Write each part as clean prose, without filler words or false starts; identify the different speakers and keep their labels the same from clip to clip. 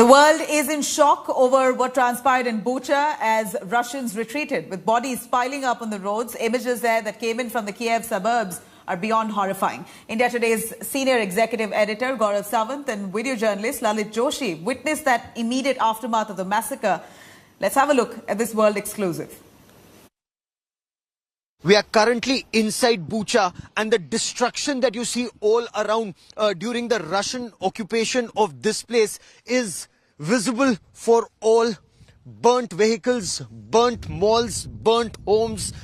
Speaker 1: The world is in shock over what transpired in Bucha as Russians retreated, with bodies piling up on the roads. Images there that came in from the Kyiv suburbs are beyond horrifying. India Today's senior executive editor Gaurav Sawant and video journalist Lalit Joshi witnessed that immediate aftermath of the massacre. Let's have a look at this world exclusive.
Speaker 2: We are currently inside Bucha, and the destruction that you see all around during the Russian occupation of this place is visible for all. Burnt vehicles, burnt malls, burnt homes,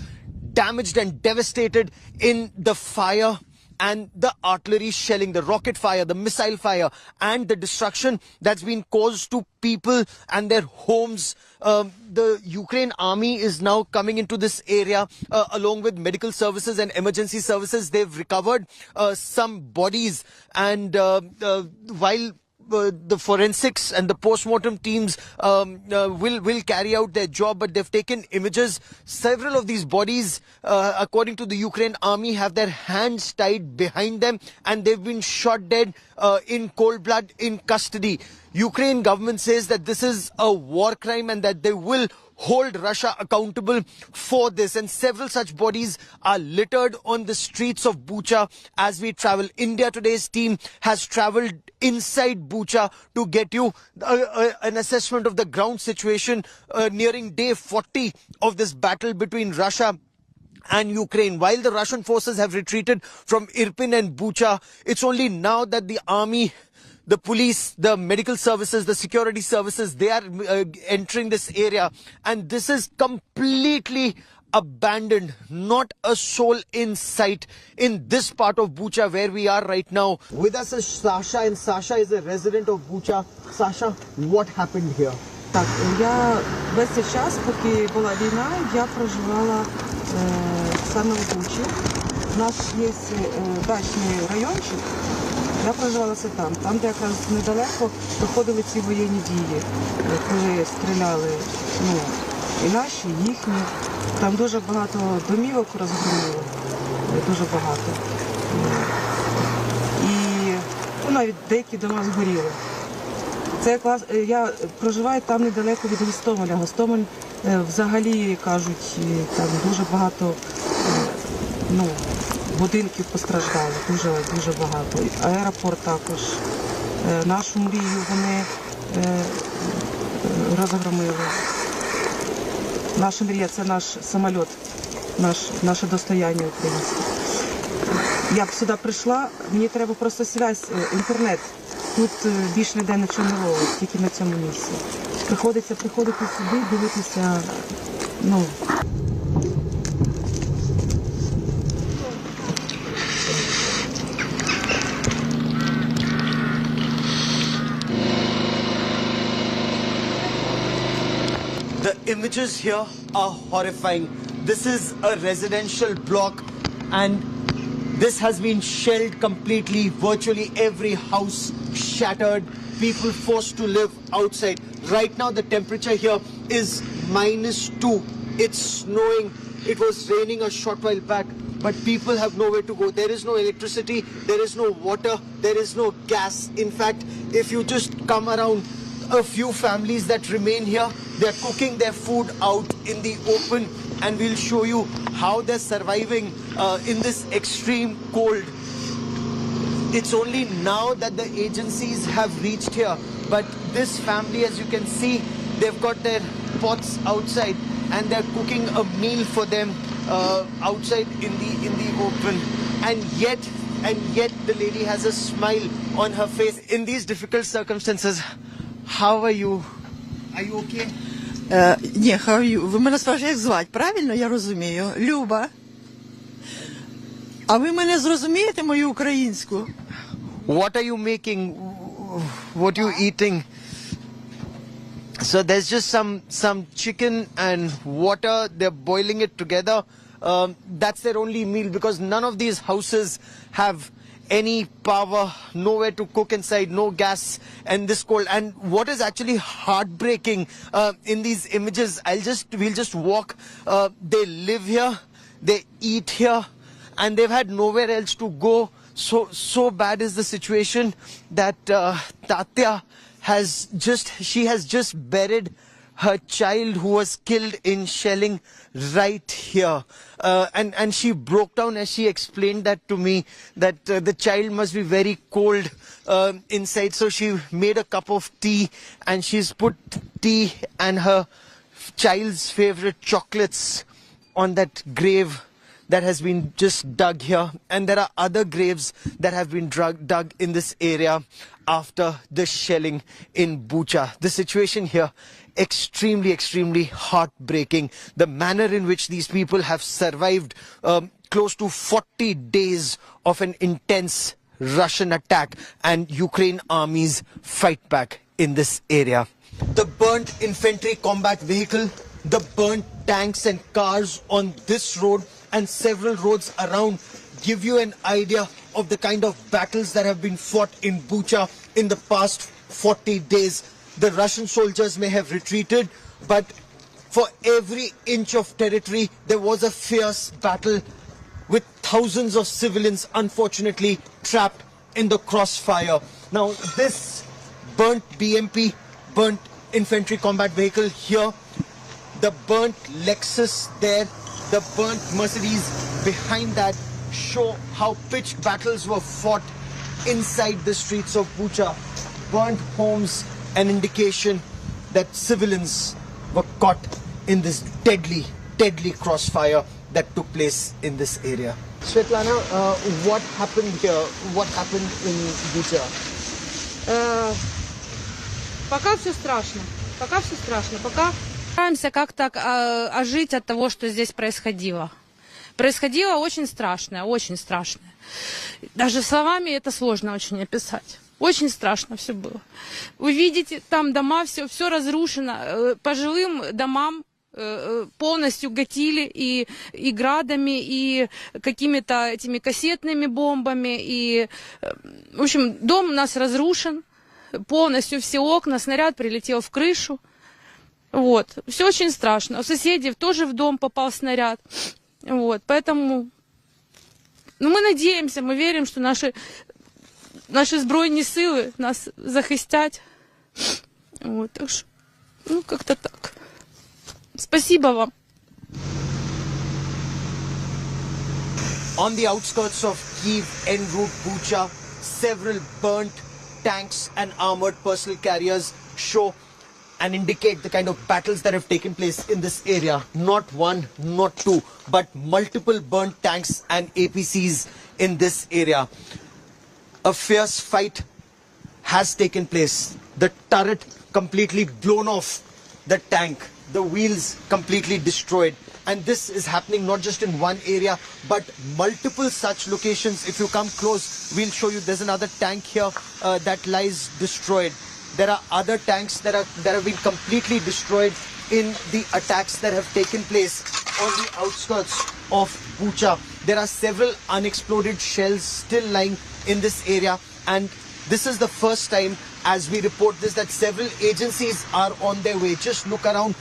Speaker 2: damaged and devastated in the fire and the artillery shelling, the rocket fire, the missile fire, and the destruction that's been caused to people and their homes. The Ukraine army is now coming into this area along with medical services and emergency services. They've recovered some bodies, and while the forensics and the post-mortem teams will carry out their job, but they've taken images. Several of these bodies, according to the Ukraine army, have their hands tied behind them, and they've been shot dead in cold blood in custody. Ukraine government says that this is a war crime and that they will hold Russia accountable for this, and several such bodies are littered on the streets of Bucha as we travel. India Today's team has traveled inside Bucha to get you an assessment of the ground situation nearing day 40 of this battle between Russia and Ukraine. While the Russian forces have retreated from Irpin and Bucha, it's only now that the army, the police, the medical services, the security services, they are entering this area, and this is completely abandoned. Not a soul in sight in this part of Bucha where we are right now. With us is Sasha, and Sasha is a resident of Bucha. Sasha, what happened here?
Speaker 3: Так, я весь цей час, поки була війна, я проживала саме в Бучі. Наш є дачний райончик. Я проживалася там, де якраз недалеко проходили ці воєнні дії, коли стріляли, і наші, і їхні. Там дуже багато домівок розгромили, дуже багато. І навіть деякі дома згоріли. Я проживаю там недалеко від Гостомеля. Гостомель взагалі, кажуть, там дуже багато, будинків постраждали, дуже багато. Аеропорт також. Нашу мрію вони розгромили. Наша мрія – це наш самоліт, наше достояння українське. Я б сюди прийшла, мені треба просто зв'язь, інтернет. Тут більше ніде нічого не ловить, тільки на цьому місці. Приходиться приходити сюди, дивитися,
Speaker 2: The images here are horrifying. This is a residential block, and this has been shelled completely. Virtually every house shattered. People forced to live outside. Right now the temperature here is -2. It's snowing. It was raining a short while back, but people have nowhere to go. There is no electricity. There is no water. There is no gas. In fact, if you just come around, a few families that remain here, they're cooking their food out in the open, and we'll show you how they're surviving in this extreme cold. It's only now that the agencies have reached here, but this family, as you can see, they've got their pots outside and they're cooking a meal for them outside in the open, and yet the lady has a smile on her face in these difficult circumstances. How are you? Are you okay?
Speaker 4: Ні, how are you? Ви мене спрашуєте, як звати, правильно я розумію? Люба. А ви мене зрозумієте, мою українську?
Speaker 2: What are you making? What are you eating? So there's just some chicken and water. They're boiling it together. That's their only meal, because none of these houses have any power, nowhere to cook inside, no gas, and this cold. And what is actually heartbreaking in these images, we'll just walk. They live here, they eat here, and they've had nowhere else to go. So bad is the situation that Tatya has just buried her child who was killed in shelling right here. And she broke down as she explained that to me, that the child must be very cold inside. So she made a cup of tea and she's put tea and her child's favorite chocolates on that grave that has been just dug here. And there are other graves that have been dug in this area after the shelling in Bucha. The situation here, extremely heartbreaking. The manner in which these people have survived close to 40 days of an intense Russian attack, and Ukraine armies fight back in this area. The burnt infantry combat vehicle, the burnt tanks and cars on this road and several roads around give you an idea of the kind of battles that have been fought in Bucha in the past 40 days. The Russian soldiers may have retreated, but for every inch of territory there was a fierce battle with thousands of civilians unfortunately trapped in the crossfire. Now this burnt BMP, burnt infantry combat vehicle here, the burnt Lexus there, the burnt Mercedes behind that show how pitched battles were fought inside the streets of Bucha. Burnt homes, an indication that civilians were caught in this deadly crossfire that took place in this area. Svetlana, what happened here? What happened in Bucha?
Speaker 5: Пока все страшно. Пока все страшно. Пока стараемся как-то ожить от того, что здесь происходило. Происходило очень страшное, очень страшное. Даже словами это сложно очень описать. Очень страшно все было. Вы видите, там дома, все разрушено. По жилым домам полностью гатили и градами, и какими-то этими кассетными бомбами. И, в общем, дом у нас разрушен. Полностью все окна, снаряд прилетел в крышу. Вот. Все очень страшно. У соседей тоже в дом попал снаряд. Вот. Поэтому мы надеемся, мы верим, что наши збройні сили нас захистять. Вот. Так що, как-то так. Спасибо вам.
Speaker 2: On the outskirts of Kyiv, en route Bucha, several burnt tanks and armored personal carriers show and indicate the kind of battles that have taken place in this area. Not one, not two, but multiple burnt tanks and APCs in this area. A fierce fight has taken place. The turret completely blown off the tank. The wheels completely destroyed. And this is happening not just in one area, but multiple such locations. If you come close, we'll show you. There's another tank here that lies destroyed. There are other tanks that have been completely destroyed in the attacks that have taken place on the outskirts of Bucha. There are several unexploded shells still lying in this area, and this is the first time as we report this that several agencies are on their way. Just look around,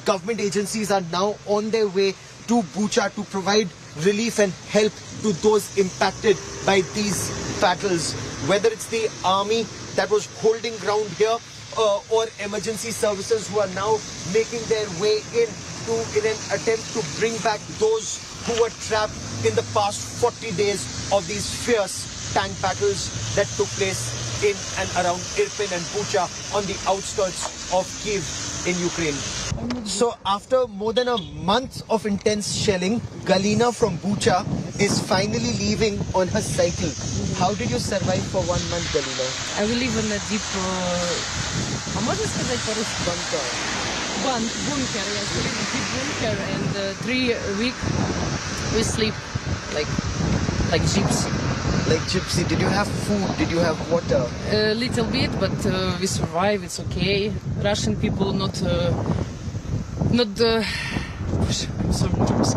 Speaker 2: government agencies are now on their way to Bucha to provide relief and help to those impacted by these battles. Whether it's the army that was holding ground here or emergency services who are now making their way in an attempt to bring back those who were trapped in the past 40 days of these fierce tank battles that took place in and around Irpin and Bucha on the outskirts of Kyiv in Ukraine. So after more than a month of intense shelling, Galina from Bucha is finally leaving on her cycle. How did you survive for 1 month, Galina?
Speaker 5: I will live in a deep... А можно сказать по-русски? Bunker. Yes, we live in a deep bunker, and 3 weeks we sleep like gypsy.
Speaker 2: Like gypsy. Did you have food? Did you have water?
Speaker 5: A little bit, but we survive. It's okay. Russian people not. I'm so nervous.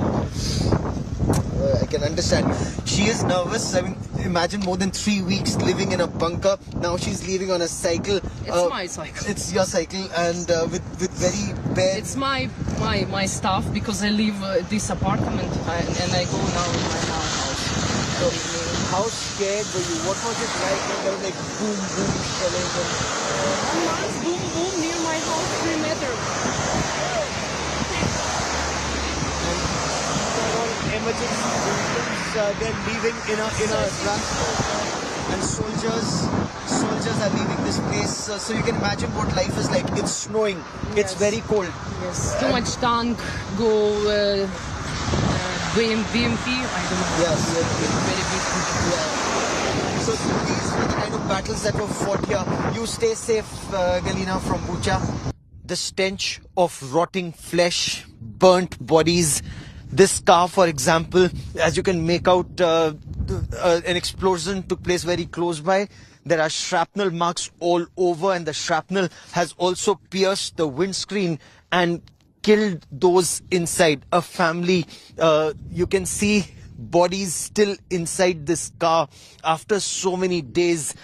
Speaker 2: I can understand. She is nervous. I mean, imagine more than 3 weeks living in a bunker. Now she's leaving on a cycle.
Speaker 5: It's my cycle.
Speaker 2: It's your cycle, and with very bare.
Speaker 5: It's my stuff because I leave this apartment and I go now in my house. So,
Speaker 2: how scared were you? What was it like when there was like boom, boom, shelling?
Speaker 5: One month, boom, boom, near my house, 3 meters.
Speaker 2: Emergency vehicles, they're leaving in a rush, and soldiers are leaving this place. So you can imagine what life is like. It's snowing. It's very cold.
Speaker 5: Yes. Too much tank go BMP. I don't know.
Speaker 2: Yes.
Speaker 5: Very big.
Speaker 2: So these were the kind of battles that were fought here. You stay safe, Galina, from Bucha. The stench of rotting flesh, burnt bodies. This car, for example, as you can make out, an explosion took place very close by. There are shrapnel marks all over, and the shrapnel has also pierced the windscreen and killed those inside. A family, you can see bodies still inside this car after so many days.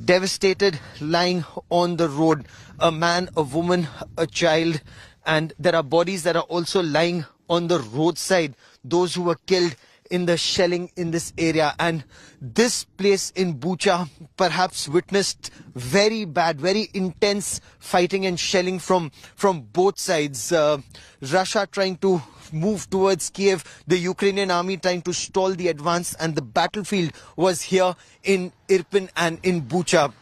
Speaker 2: Devastated, lying on the road. A man, a woman, a child, and there are bodies that are also lying on the roadside, those who were killed in the shelling in this area. And this place in Bucha perhaps witnessed very bad, very intense fighting and shelling from both sides. Russia trying to move towards Kyiv, the Ukrainian army trying to stall the advance, and the battlefield was here in Irpin and in Bucha.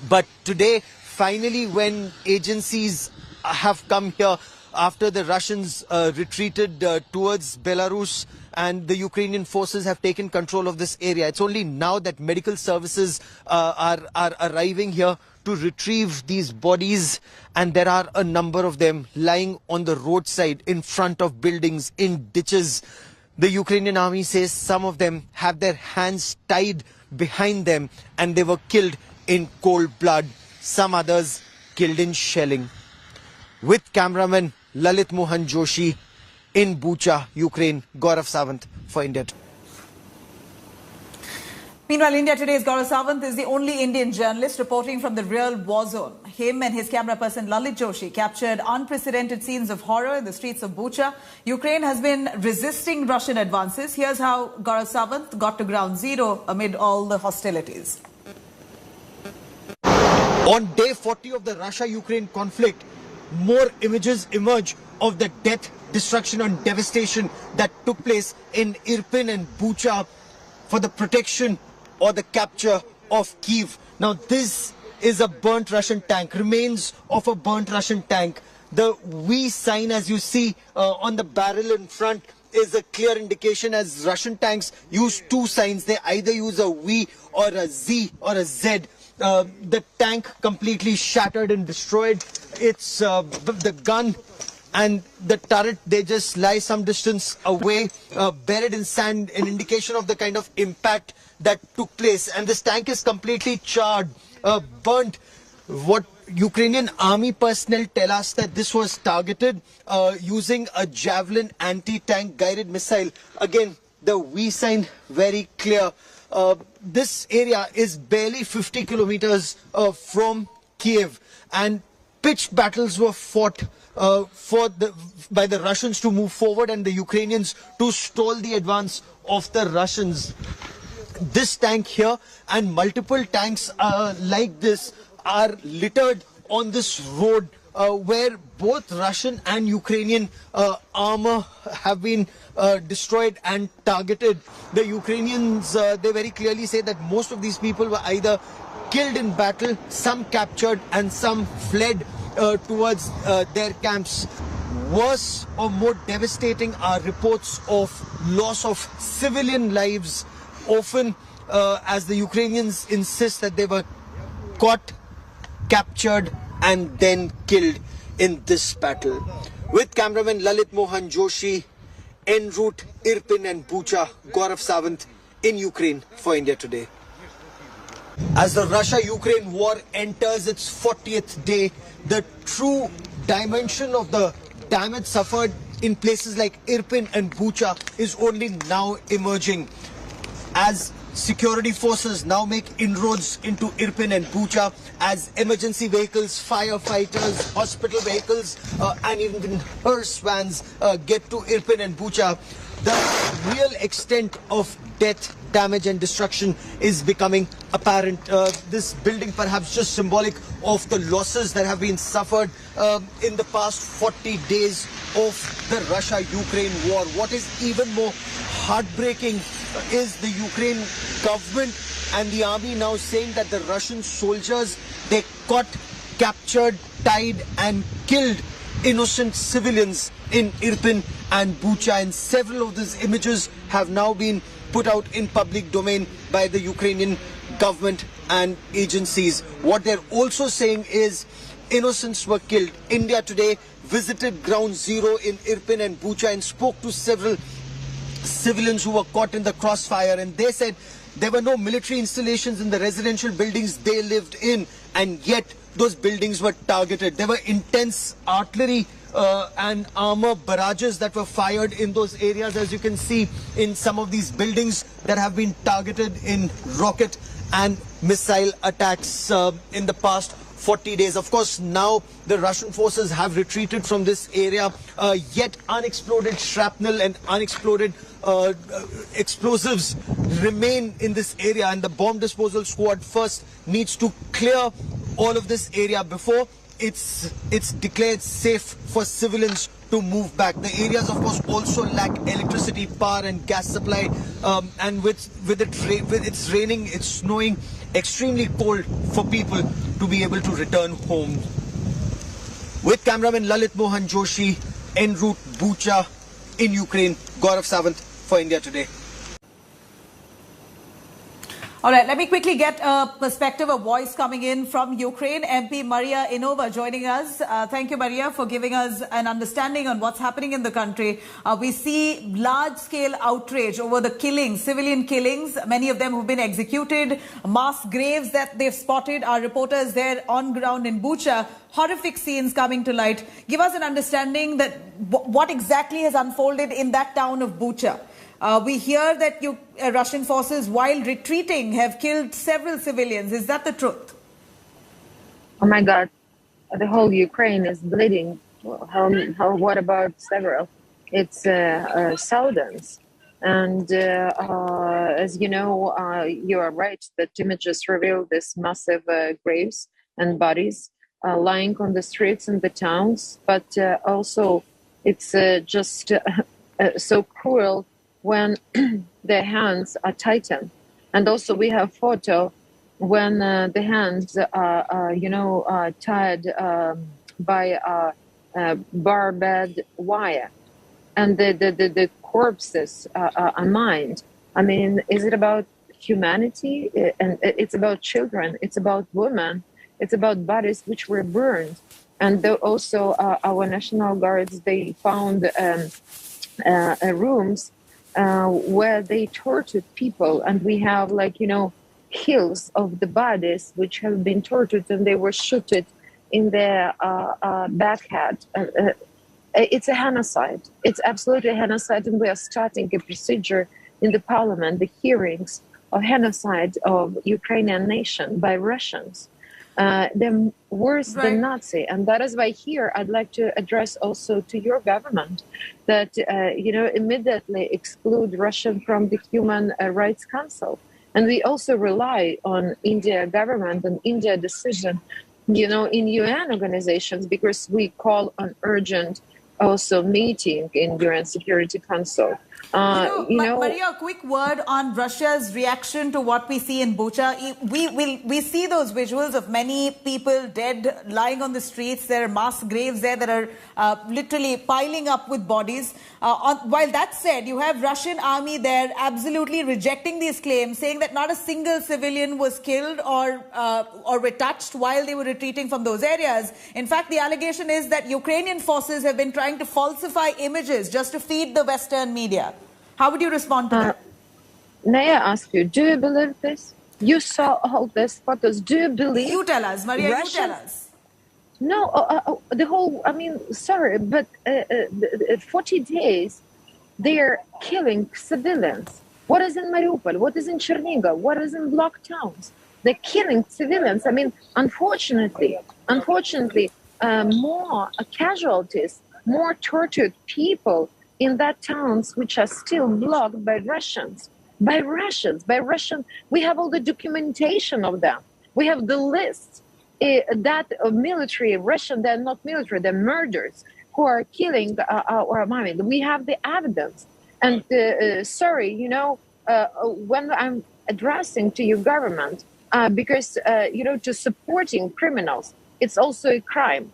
Speaker 2: But today, finally, when agencies have come here after the Russians retreated towards Belarus and the Ukrainian forces have taken control of this area, it's only now that medical services are arriving here to retrieve these bodies, and there are a number of them lying on the roadside, in front of buildings, in ditches. The Ukrainian army says some of them have their hands tied behind them and they were killed in cold blood. Some others killed in shelling. With cameraman Lalit Mohan Joshi in Bucha, Ukraine, Gaurav Sawant for India.
Speaker 1: Meanwhile, India Today's Gaurav Sawant is the only Indian journalist reporting from the real war zone. Him and his camera person Lalit Joshi captured unprecedented scenes of horror in the streets of Bucha. Ukraine has been resisting Russian advances. Here's how Gaurav Sawant got to ground zero amid all the hostilities.
Speaker 2: On day 40 of the Russia-Ukraine conflict, more images emerge of the death, destruction and devastation that took place in Irpin and Bucha for the protection or the capture of Kyiv. Now this is a burnt Russian tank, remains of a burnt Russian tank. The V sign, as you see on the barrel in front, is a clear indication, as Russian tanks use two signs. They either use a V or a Z or a Z. The tank completely shattered and destroyed. It's the gun and the turret, they just lie some distance away, buried in sand, an indication of the kind of impact that took place. And this tank is completely charred, burnt. What Ukrainian army personnel tell us that this was targeted using a Javelin anti-tank guided missile. Again, the V sign very clear. This area is barely 50 kilometers from Kyiv, and pitched battles were fought by the Russians to move forward and the Ukrainians to stall the advance of the Russians. This tank here and multiple tanks like this are littered on this road where both Russian and Ukrainian armor have been destroyed and targeted. The Ukrainians, they very clearly say that most of these people were either killed in battle, some captured and some fled towards their camps. Worse or more devastating are reports of loss of civilian lives, often as the Ukrainians insist that they were caught, captured and then killed in this battle. With cameraman Lalit Mohan Joshi, en route Irpin and Bucha, Gaurav Sawant in Ukraine for India Today. As the Russia-Ukraine war enters its 40th day, the true dimension of the damage suffered in places like Irpin and Bucha is only now emerging. As security forces now make inroads into Irpin and Bucha, as emergency vehicles, firefighters, hospital vehicles and even hearse vans get to Irpin and Bucha, the real extent of death, damage and destruction is becoming apparent. This building perhaps just symbolic of the losses that have been suffered in the past 40 days of the Russia-Ukraine war. What is even more heartbreaking is the Ukraine government and the army now saying that the Russian soldiers, they caught, captured, tied and killed innocent civilians in Irpin and Bucha, and several of these images have now been put out in public domain by the Ukrainian government and agencies. What they're also saying is innocents were killed. India today visited ground zero in Irpin and Bucha and spoke to several civilians who were caught in the crossfire, and they said there were no military installations in the residential buildings they lived in, and yet those buildings were targeted. There were intense artillery and armor barrages that were fired in those areas, as you can see in some of these buildings that have been targeted in rocket and missile attacks in the past 40 days. Of course, now the Russian forces have retreated from this area, yet unexploded shrapnel and unexploded explosives remain in this area, and the bomb disposal squad first needs to clear all of this area before it's declared safe for civilians to move back. The areas, of course, also lack electricity, power and gas supply, and with it's raining, it's snowing, extremely cold for people to be able to return home. With cameraman Lalit Mohan Joshi, en route Bucha in Ukraine, Gaurav Sawant for India Today.
Speaker 1: All right, let me quickly get a perspective, a voice coming in from Ukraine. MP Mariya Ionova joining us. Thank you, Mariya, for giving us an understanding on what's happening in the country. We see large-scale outrage over the killings, civilian killings, many of them who've been executed, mass graves that they've spotted. Our reporters there on ground in Bucha, horrific scenes coming to light. Give us an understanding that what exactly has unfolded in that town of Bucha. We hear that Russian forces, while retreating, have killed several civilians. Is that the truth?
Speaker 6: Oh my God, the whole Ukraine is bleeding. What about several? It's thousands. And as you know, you are right that images reveal this massive graves and bodies lying on the streets in the towns. But also, it's just so cruel when the hands are tightened. And also we have photo when the hands are, tied by barbed wire. And the corpses are mined. I mean, is it about humanity? And it's about children. It's about women. It's about bodies which were burned. And also our National Guards, they found rooms where they tortured people, and we have hills of the bodies which have been tortured, and they were shot in their backhead. It's a genocide. It's absolutely a genocide, and we are starting a procedure in the parliament, the hearings of genocide of Ukrainian nation by Russians. They're worse than Nazi. And that is why here I'd like to address also to your government that, immediately exclude Russia from the Human Rights Council. And we also rely on India government and India decision, in UN organizations, because we call on urgent also meeting in UN Security Council.
Speaker 1: Mariya, a quick word on Russia's reaction to what we see in Bucha. We see those visuals of many people dead, lying on the streets. There are mass graves there that are literally piling up with bodies. While that said, you have Russian army there absolutely rejecting these claims, saying that not a single civilian was killed or were touched while they were retreating from those areas. In fact, the allegation is that Ukrainian forces have been trying to falsify images just to feed the Western media. How would you respond to that?
Speaker 6: May I ask you, do you believe this? You saw all these photos. Do you believe?
Speaker 1: You tell us, Mariya, you tell us.
Speaker 6: No, sorry, but 40 days, they're killing civilians. What is in Mariupol? What is in Chernigov? What is in block towns? They're killing civilians. I mean, unfortunately, more casualties, more tortured people in that towns which are still blocked by Russians. By Russian. We have all the documentation of them. We have the list that military Russian, they're not military, they're murders who are killing our mommy. We have the evidence. And sorry, you know, when I'm addressing to your government, because, you know, to supporting criminals, it's also a crime.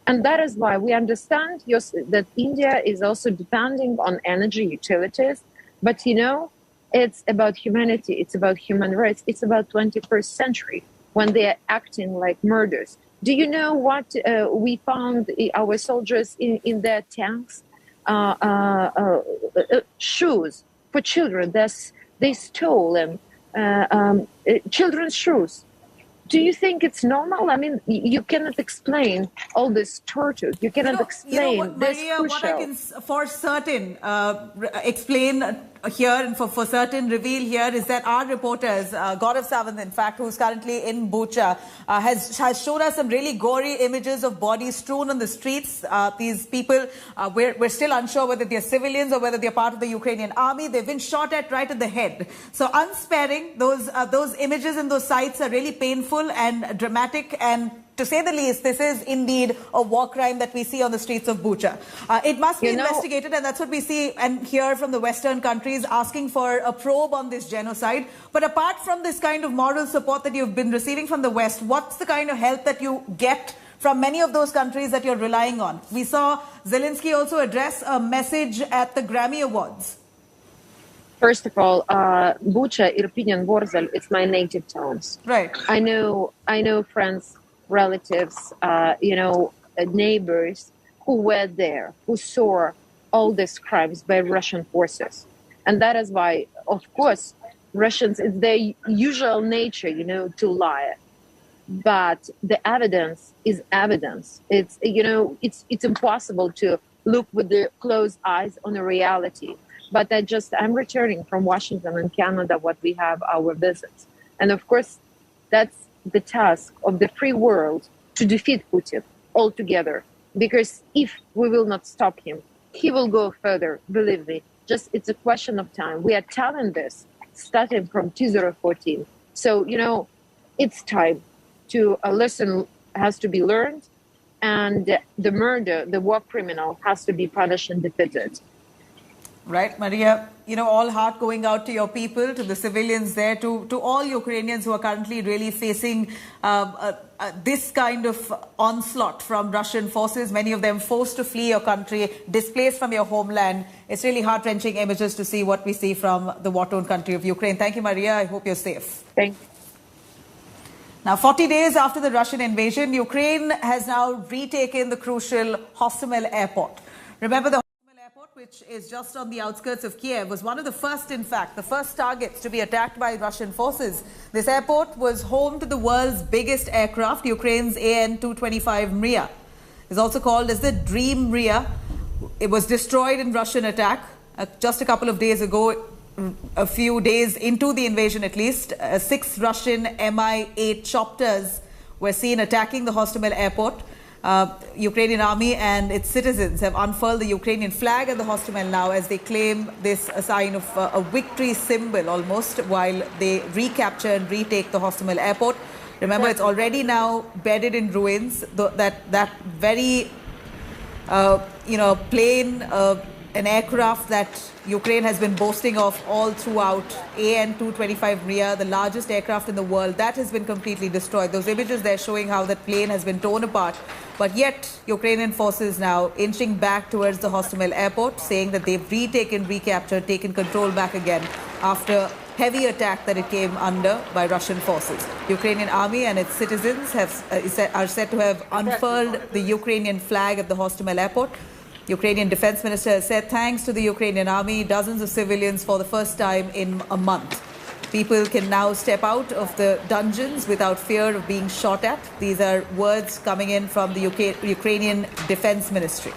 Speaker 6: And that is why we understand that India is also depending on energy utilities. But, you know, it's about humanity. It's about human rights. It's about 21st century when they are acting like murders. Do you know what we found our soldiers in their tanks? Shoes for children. They stole children's shoes. Do you think it's normal? I mean, you cannot explain all this torture. You cannot explain this.
Speaker 1: Mariya, what I can for certain explain here and for certain reveal here is that our reporters, Gaurav Sawant, in fact, who's currently in Bucha, has shown us some really gory images of bodies strewn on the streets. These people, we're still unsure whether they're civilians or whether they're part of the Ukrainian army. They've been shot at right at the head. So unsparing, those images and those sights are really painful and dramatic, and to say the least, this is indeed a war crime that we see on the streets of Bucha. It must be investigated, and that's what we see and hear from the Western countries asking for a probe on this genocide. But apart from this kind of moral support that you've been receiving from the West, what's the kind of help that you get from many of those countries that you're relying on? We saw Zelensky also address a message at the Grammy Awards.
Speaker 6: First of all, Bucha, Irpin, Vorzel, it's my native towns.
Speaker 1: Right.
Speaker 6: I know friends, relatives, you know, neighbors who were there, who saw all these crimes by Russian forces. And that is why, of course, Russians, it's their usual nature, you know, to lie. But the evidence is evidence. It's, you know, it's impossible to look with the closed eyes on a reality. But I'm returning from Washington and Canada, what we have our visits. And of course, that's the task of the free world to defeat Putin altogether. Because if we will not stop him, he will go further, believe me. Just it's a question of time. We are telling this starting from 2014. So, you know, it's time to a lesson has to be learned, and the murder, the war criminal has to be punished and defeated.
Speaker 1: Right, Mariya, you know, all heart going out to your people, to the civilians there, to all Ukrainians who are currently really facing this kind of onslaught from Russian forces, many of them forced to flee your country, displaced from your homeland. It's really heart-wrenching images to see what we see from the war-torn country of Ukraine. Thank you, Mariya. I hope you're safe.
Speaker 6: Thank you.
Speaker 1: Now, 40 days after the Russian invasion, Ukraine has now retaken the crucial Hostomel airport. Remember, the which is just on the outskirts of Kyiv, was one of the first, in fact, the first targets to be attacked by Russian forces. This airport was home to the world's biggest aircraft, Ukraine's AN-225 Mariya. It's also called as the Dream Mariya. It was destroyed in Russian attack just a couple of days ago, a few days into the invasion at least. 6 Russian Mi-8 chopters were seen attacking the Hostomel airport. Ukrainian army and its citizens have unfurled the Ukrainian flag at the Hostomel now as they claim this a sign of a victory symbol almost, while they recapture and retake the Hostomel airport. Remember, it's already now bedded in ruins. That very, you know, plane, an aircraft that Ukraine has been boasting of all throughout, AN-225 Mariya, the largest aircraft in the world, that has been completely destroyed. Those images there showing how that plane has been torn apart. But yet, Ukrainian forces now inching back towards the Hostomel airport, saying that they've recaptured, taken control back again after heavy attack that it came under by Russian forces. Ukrainian army and its citizens are said to have unfurled the Ukrainian flag at the Hostomel airport. Ukrainian defense minister has said thanks to the Ukrainian army, dozens of civilians for the first time in a month. People can now step out of the dungeons without fear of being shot at. These are words coming in from the Ukrainian Defense Ministry.